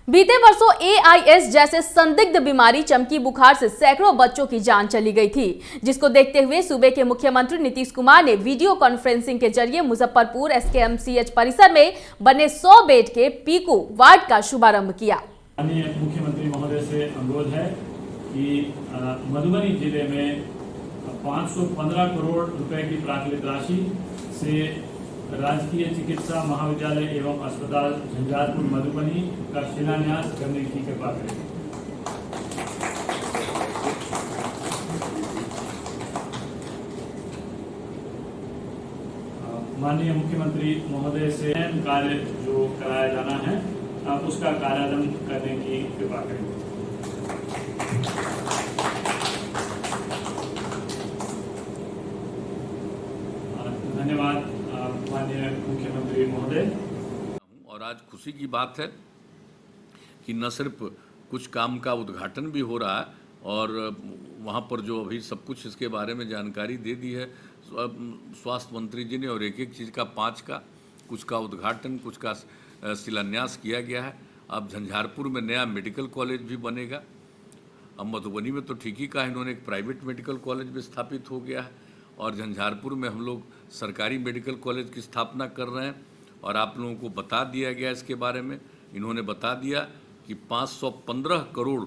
बीते वर्षों एआईएस जैसे संदिग्ध बीमारी चमकी बुखार से सैकड़ों बच्चों की जान चली गई थी, जिसको देखते हुए सूबे के मुख्यमंत्री नीतीश कुमार ने वीडियो कॉन्फ्रेंसिंग के जरिए मुजफ्फरपुर एसकेएमसीएच परिसर में बने 100 बेड के पीकू वार्ड का शुभारंभ किया। माननीय मुख्यमंत्री महोदय से अनुरोध है कि मधुबनी जिले में 515 करोड़ रुपए की प्राकृतिक राशि से राजकीय चिकित्सा महाविद्यालय एवं अस्पताल झंझारपुर मधुबनी का शिलान्यास करने की कृपा करें। माननीय मुख्यमंत्री महोदय से कार्य जो कराया जाना है उसका कार्यान्वयन करने की कृपा करें। धन्यवाद माननीय मुख्यमंत्री महोदय। और आज खुशी की बात है कि न सिर्फ कुछ काम का उद्घाटन भी हो रहा है और वहाँ पर जो अभी सब कुछ इसके बारे में जानकारी दे दी है स्वास्थ्य मंत्री जी ने, और एक एक चीज़ का 5 का कुछ का उद्घाटन, कुछ का शिलान्यास किया गया है। अब झंझारपुर में नया मेडिकल कॉलेज भी बनेगा। अब मधुबनी में तो ठीक ही कहा इन्होंने, एक प्राइवेट मेडिकल कॉलेज भी स्थापित हो गया है और झंझारपुर में हम लोग सरकारी मेडिकल कॉलेज की स्थापना कर रहे हैं। और आप लोगों को बता दिया गया इसके बारे में, इन्होंने बता दिया कि 515 करोड़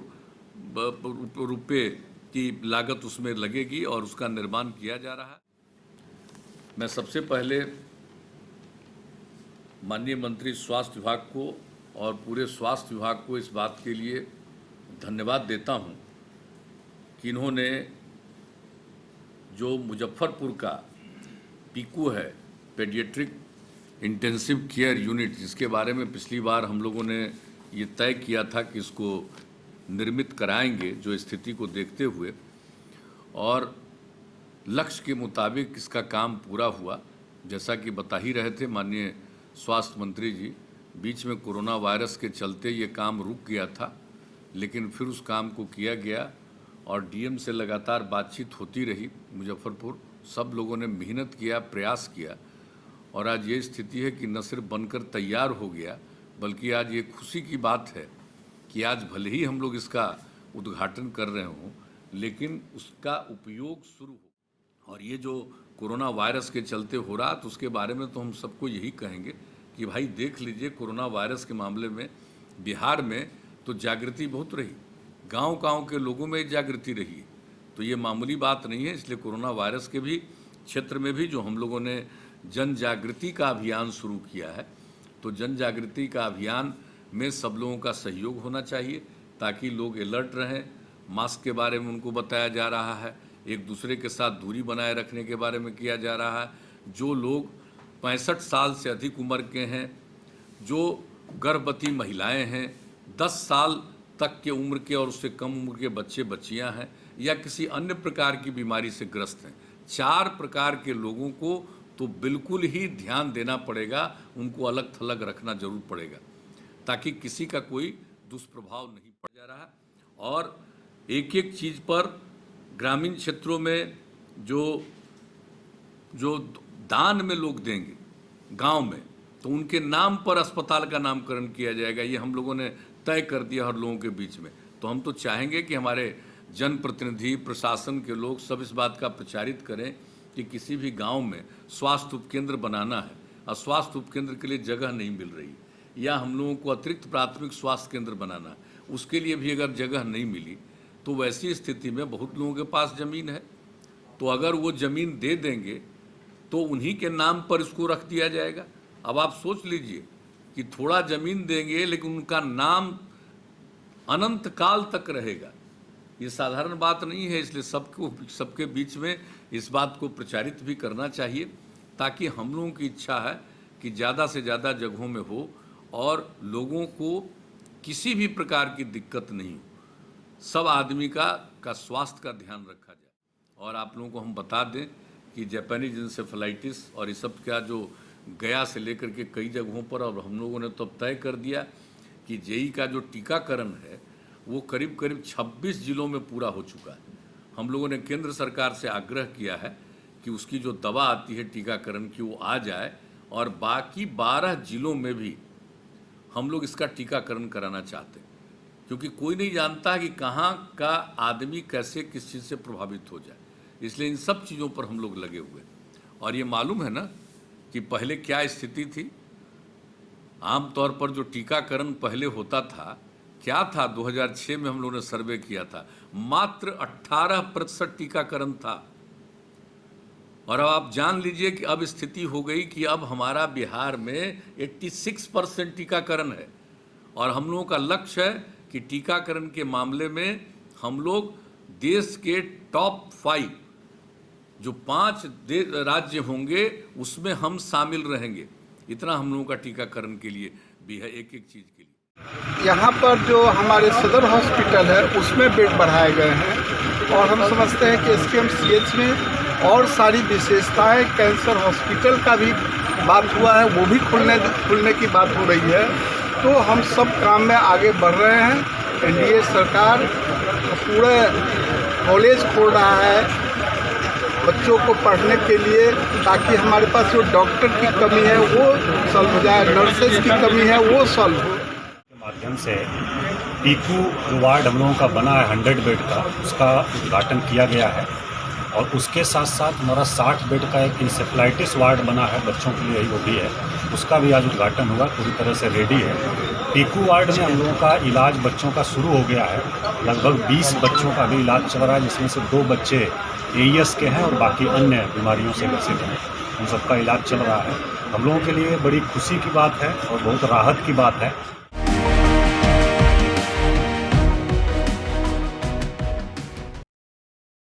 रुपए की लागत उसमें लगेगी और उसका निर्माण किया जा रहा है। मैं सबसे पहले माननीय मंत्री स्वास्थ्य विभाग को और पूरे स्वास्थ्य विभाग को इस बात के लिए धन्यवाद देता हूं कि इन्होंने जो मुजफ्फरपुर का पीकू है, पेडियाट्रिक इंटेंसिव केयर यूनिट, जिसके बारे में पिछली बार हम लोगों ने ये तय किया था कि इसको निर्मित कराएंगे जो स्थिति को देखते हुए, और लक्ष्य के मुताबिक इसका काम पूरा हुआ। जैसा कि बता ही रहे थे माननीय स्वास्थ्य मंत्री जी, बीच में कोरोना वायरस के चलते ये काम रुक गया था, लेकिन फिर उस काम को किया गया और डीएम से लगातार बातचीत होती रही। मुजफ्फरपुर सब लोगों ने मेहनत किया, प्रयास किया और आज ये स्थिति है कि न सिर्फ बनकर तैयार हो गया, बल्कि आज ये खुशी की बात है कि आज भले ही हम लोग इसका उद्घाटन कर रहे हों, लेकिन उसका उपयोग शुरू हो। और ये जो कोरोना वायरस के चलते हो रहा, तो उसके बारे में तो हम सबको यही कहेंगे कि भाई देख लीजिए, कोरोना वायरस के मामले में बिहार में तो जागृति बहुत रही, गांव-गांव के लोगों में जागृति रही, तो ये मामूली बात नहीं है। इसलिए कोरोना वायरस के भी क्षेत्र में भी जो हम लोगों ने जन जागृति का अभियान शुरू किया है, तो जन जागृति का अभियान में सब लोगों का सहयोग होना चाहिए ताकि लोग अलर्ट रहें। मास्क के बारे में उनको बताया जा रहा है, एक दूसरे के साथ दूरी बनाए रखने के बारे में किया जा रहा है। जो लोग 65 साल से अधिक उम्र के हैं, जो गर्भवती महिलाएं हैं, 10 साल तक के उम्र के और उससे कम उम्र के बच्चे बच्चियां हैं, या किसी अन्य प्रकार की बीमारी से ग्रस्त हैं, 4 प्रकार के लोगों को तो बिल्कुल ही ध्यान देना पड़ेगा, उनको अलग थलग रखना जरूर पड़ेगा ताकि किसी का कोई दुष्प्रभाव नहीं पड़ जा रहा। और एक एक चीज़ पर ग्रामीण क्षेत्रों में जो दान में लोग देंगे गांव में, तो उनके नाम पर अस्पताल का नामकरण किया जाएगा। ये हम लोगों ने तय कर दिया हर लोगों के बीच में। तो हम तो चाहेंगे कि हमारे जनप्रतिनिधि, प्रशासन के लोग सब इस बात का प्रचारित करें कि किसी भी गांव में स्वास्थ्य उपकेंद्र बनाना है और स्वास्थ्य उपकेंद्र के लिए जगह नहीं मिल रही, या हम लोगों को अतिरिक्त प्राथमिक स्वास्थ्य केंद्र बनाना है, उसके लिए भी अगर जगह नहीं मिली, तो वैसी स्थिति में बहुत लोगों के पास ज़मीन है, तो अगर वो ज़मीन दे देंगे तो उन्हीं के नाम पर इसको रख दिया जाएगा। अब आप सोच लीजिए कि थोड़ा ज़मीन देंगे लेकिन उनका नाम अनंत काल तक रहेगा, ये साधारण बात नहीं है। इसलिए सबके बीच में इस बात को प्रचारित भी करना चाहिए ताकि हम लोगों की इच्छा है कि ज़्यादा से ज़्यादा जगहों में हो और लोगों को किसी भी प्रकार की दिक्कत नहीं हो, सब आदमी का स्वास्थ्य का ध्यान रखा जाए। और आप लोगों को हम बता दें कि जापानीज इंसेफेलाइटिस और ये सब का जो गया से लेकर के कई जगहों पर, और हम लोगों ने तो तय कर दिया कि जेई का जो टीकाकरण है वो करीब करीब 26 जिलों में पूरा हो चुका है। हम लोगों ने केंद्र सरकार से आग्रह किया है कि उसकी जो दवा आती है टीकाकरण की वो आ जाए और बाकी 12 जिलों में भी हम लोग इसका टीकाकरण कराना चाहते हैं, क्योंकि कोई नहीं जानता कि कहाँ का आदमी कैसे किस चीज़ से प्रभावित हो जाए। इसलिए इन सब चीज़ों पर हम लोग लगे हुए। और ये मालूम है ना कि पहले क्या स्थिति थी। आमतौर पर जो टीकाकरण पहले होता था, क्या था, 2006 में हम लोगों ने सर्वे किया था, मात्र 18% टीकाकरण था। और अब आप जान लीजिए कि अब स्थिति हो गई कि अब हमारा बिहार में 86% टीकाकरण है। और हम लोगों का लक्ष्य है कि टीकाकरण के मामले में हम लोग देश के टॉप 5 जो 5 राज्य होंगे उसमें हम शामिल रहेंगे। इतना हम लोगों का टीकाकरण के लिए भी है, एक एक चीज़ के लिए। यहाँ पर जो हमारे सदर हॉस्पिटल है उसमें बेड बढ़ाए गए हैं और हम समझते हैं कि SKMCH में और सारी विशेषताएं, कैंसर हॉस्पिटल का भी बात हुआ है, वो भी खुलने की बात हो रही है। तो हम सब काम में आगे बढ़ रहे हैं। NDA सरकार पूरे कॉलेज खोल रहा है बच्चों को पढ़ने के लिए, ताकि हमारे पास जो डॉक्टर की कमी है वो सॉल्व हो जाए, नर्सेज की कमी है वो सॉल्व हो। माध्यम से पीकू जो वार्ड हम लोगों का बना है 100 बेड का, उसका उद्घाटन किया गया है। और उसके साथ साथ हमारा 60 बेड का एक इंसेफ्लाइटिस वार्ड बना है बच्चों के लिए, वो भी है, उसका भी आज उद्घाटन हुआ, पूरी तरह से रेडी है। पीकू वार्ड में हम लोगों का इलाज बच्चों का शुरू हो गया है। लगभग 20 बच्चों का भी इलाज चल रहा है, जिसमें से 2 बच्चे AES के हैं और बाकी अन्य बीमारियों से ग्रसित हैं। उन सबका इलाज चल रहा है। हम लोगों के लिए बड़ी खुशी की बात है और बहुत राहत की बात है